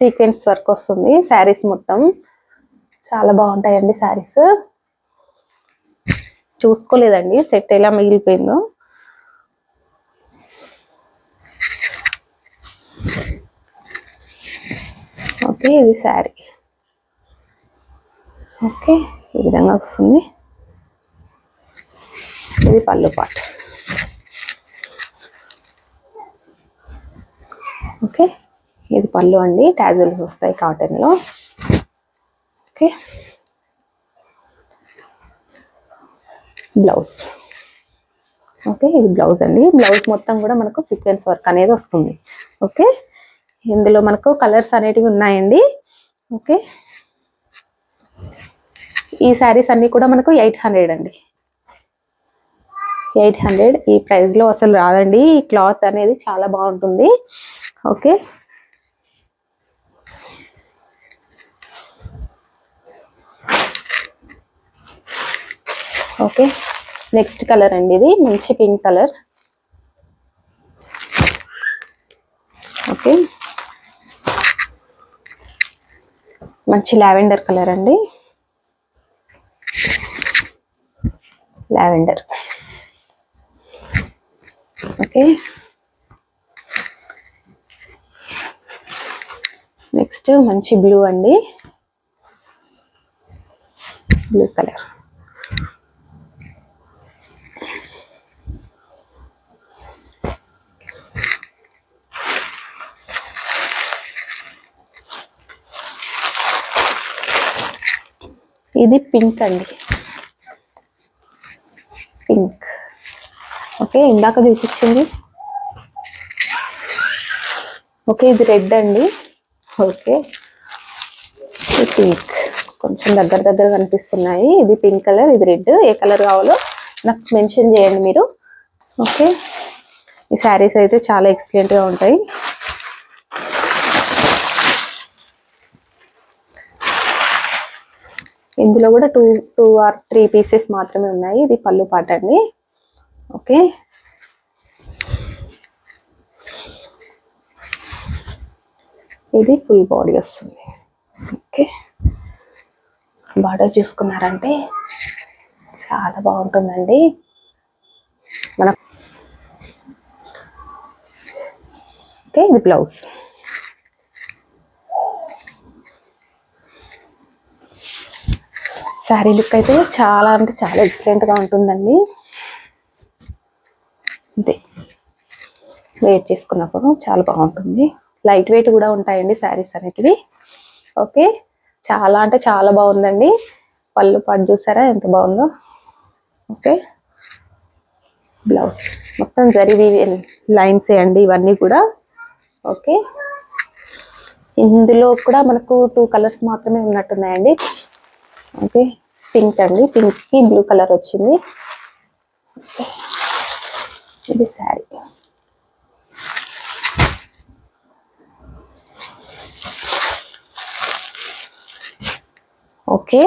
Sequence work వస్తుంది శారీస్ మొత్తం. చాలా బాగుంటాయండి శారీస్. చూసుకోలేదండి సెట్ ఎలా మిగిలిపోయిందో. ఓకే, ఇది శారీ. ఓకే, ఈ విధంగా వస్తుంది. ఇది పళ్ళు పార్ట్. ఓకే, ఇది పళ్ళు అండి. టాజిల్స్ వస్తాయి కాటన్లో. Okay, blouse. ఓకే, ఇది బ్లౌజ్ అండి. బ్లౌజ్ మొత్తం కూడా మనకు సీక్వెన్స్ వర్క్ అనేది వస్తుంది. ఓకే, ఇందులో మనకు కలర్స్ అనేటివి ఉన్నాయండి. ఓకే, ఈ శారీస్ అన్ని కూడా మనకు 800 అండి. 800. ఈ ప్రైస్లో అసలు రాదండి. ఈ క్లాత్ అనేది చాలా బాగుంటుంది. ఓకే, ఓకే, నెక్స్ట్ కలర్ అండి. ఇది మంచి పింక్ కలర్. ఓకే, మంచి లావెండర్ కలర్ అండి. లావెండర్. ఓకే, నెక్స్ట్ మంచి బ్లూ అండి. Blue colour. ఇది పింక్ అండి. పింక్. ఓకే, ఇందాక చూపించింది. ఓకే, ఇది రెడ్ అండి. ఓకే, ఇది పింక్. కొంచెం దగ్గర కనిపిస్తున్నాయి. ఇది పింక్ కలర్, ఇది రెడ్. ఏ కలర్ కావాలో నాకు మెన్షన్ చేయండి మీరు. ఓకే, ఈ శారీస్ అయితే చాలా ఎక్సలెంట్గా ఉంటాయి. ఇందులో కూడా 2 or 3 పీసెస్ మాత్రమే ఉన్నాయి. ఇది పళ్ళు పాట అండి. ఓకే, ఇది ఫుల్ బాడీ వస్తుంది. ఓకే, బార్డర్ చూసుకున్నారంటే చాలా బాగుంటుందండి. మన ఓకే, ఇది బ్లౌజ్. శారీ లుక్ అయితే చాలా అంటే చాలా ఎక్సలెంట్గా ఉంటుందండి. అంతే, వేర్ చేసుకున్నప్పుడు చాలా బాగుంటుంది. లైట్ వెయిట్ కూడా ఉంటాయండి శారీస్ అనేటివి. ఓకే, చాలా అంటే చాలా బాగుందండి. పళ్ళు పాటు చూసారా ఎంత బాగుందో. ఓకే, బ్లౌజ్ మొత్తం జరివి లైన్స్ అండి ఇవన్నీ కూడా. ఓకే, ఇందులో కూడా మనకు 2 కలర్స్ మాత్రమే ఉన్నట్టున్నాయండి. ఓకే, పింక్ అండి. పింక్ కి బ్లూ కలర్ వచ్చింది. ఇది శారీ. ఓకే.